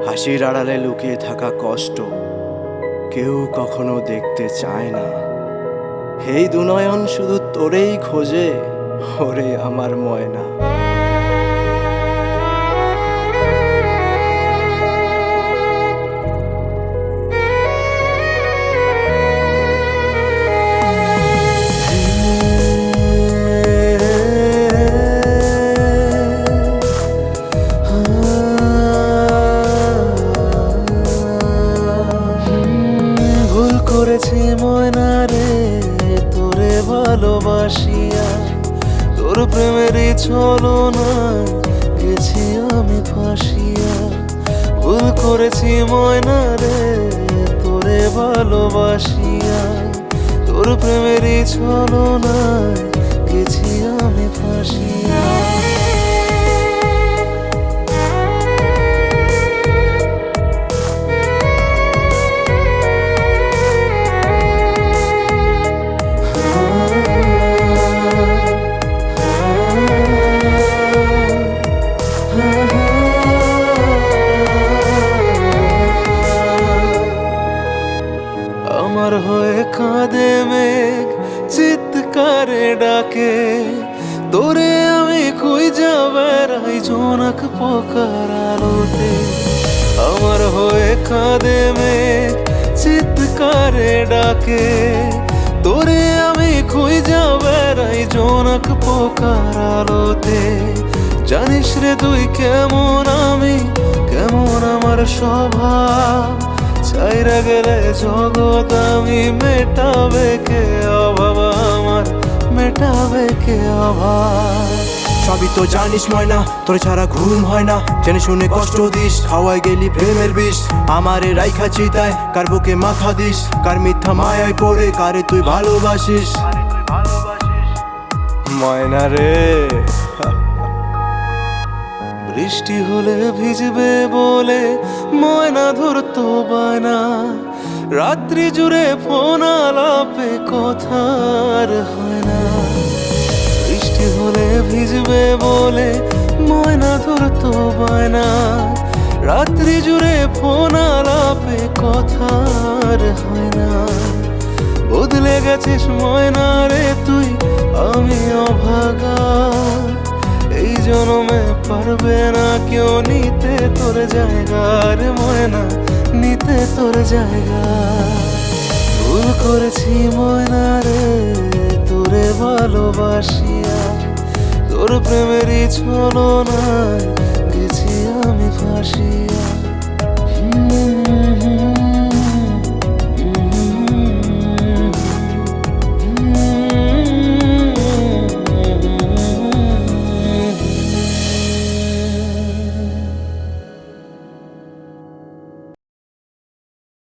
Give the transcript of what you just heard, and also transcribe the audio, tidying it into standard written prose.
হাসির আড়ালে লুকিয়ে থাকা কষ্ট কেউ কখনো দেখতে চায় না। এই দুনয়ন শুধু তোরেই খোঁজে, ওরে আমার ময়না। ভুল করেছি ময়না রে তোরে ভালোবাসিয়া, তোর প্রেমেরই ছলনায় গেছি আমি ফাঁসিয়া। ভুল করেছি ময়না রে তোরে ভালোবাসিয়া, তোর প্রেমেরই ছলনায় গেছি আমি ফাঁসিয়া। আমার হয়ে কাঁদে মেঘ চিৎকারে ডাকে, তোরে আমি খুঁজা বেড়াই জোনাক পোকার আলোতে। আমার হয়ে কাঁদে মেঘ চিৎকারে ডাকে, তোরে আমি খুঁজা বেড়াই জোনাক পোকার আলোতে। জানিস রে তুই কেমন আমি কেমন আমার স্বভাব, চাইরা গেলে জগৎ আমি মেটাবে কে অভাব, আমার মেটাবে কে অভাব। সবই তো জানিস ময়না, তোর ছাড়া ঘুম হয় না, জেনে শুনে কষ্ট দিস, খাওয়াই গেলি প্রেমের বিষ। আমারে রাইখা চিতায় কার বুকে মাথা দিস, কার মিথ্যা মায়ায় পড়ে কারে তুই ভালোবাসিস। ময়না রে বৃষ্টি হলে ভিজবে বলে ময়না ধরতো বায়না, রাত্রি জুড়ে ফোন আলাপে কথা আর হয় না। বৃষ্টি হলে ভিজবে বলে ময়না ধরতো বায়না, রাত্রি জুড়ে ফোন আলাপে কথা আর হয় না। বদলে গেছিস ময়না রে তুই, আমি অভাগা। এই জন্মে পারবে না কেউ নিতে তোর জায়গা রে ময়না, নিতে তোর জায়গা। ভুল করেছি ময়না রে তোরে ভালোবাসিয়া, তোর প্রেমেরই ছলনায় গেছি আমি ফাঁসিয়া।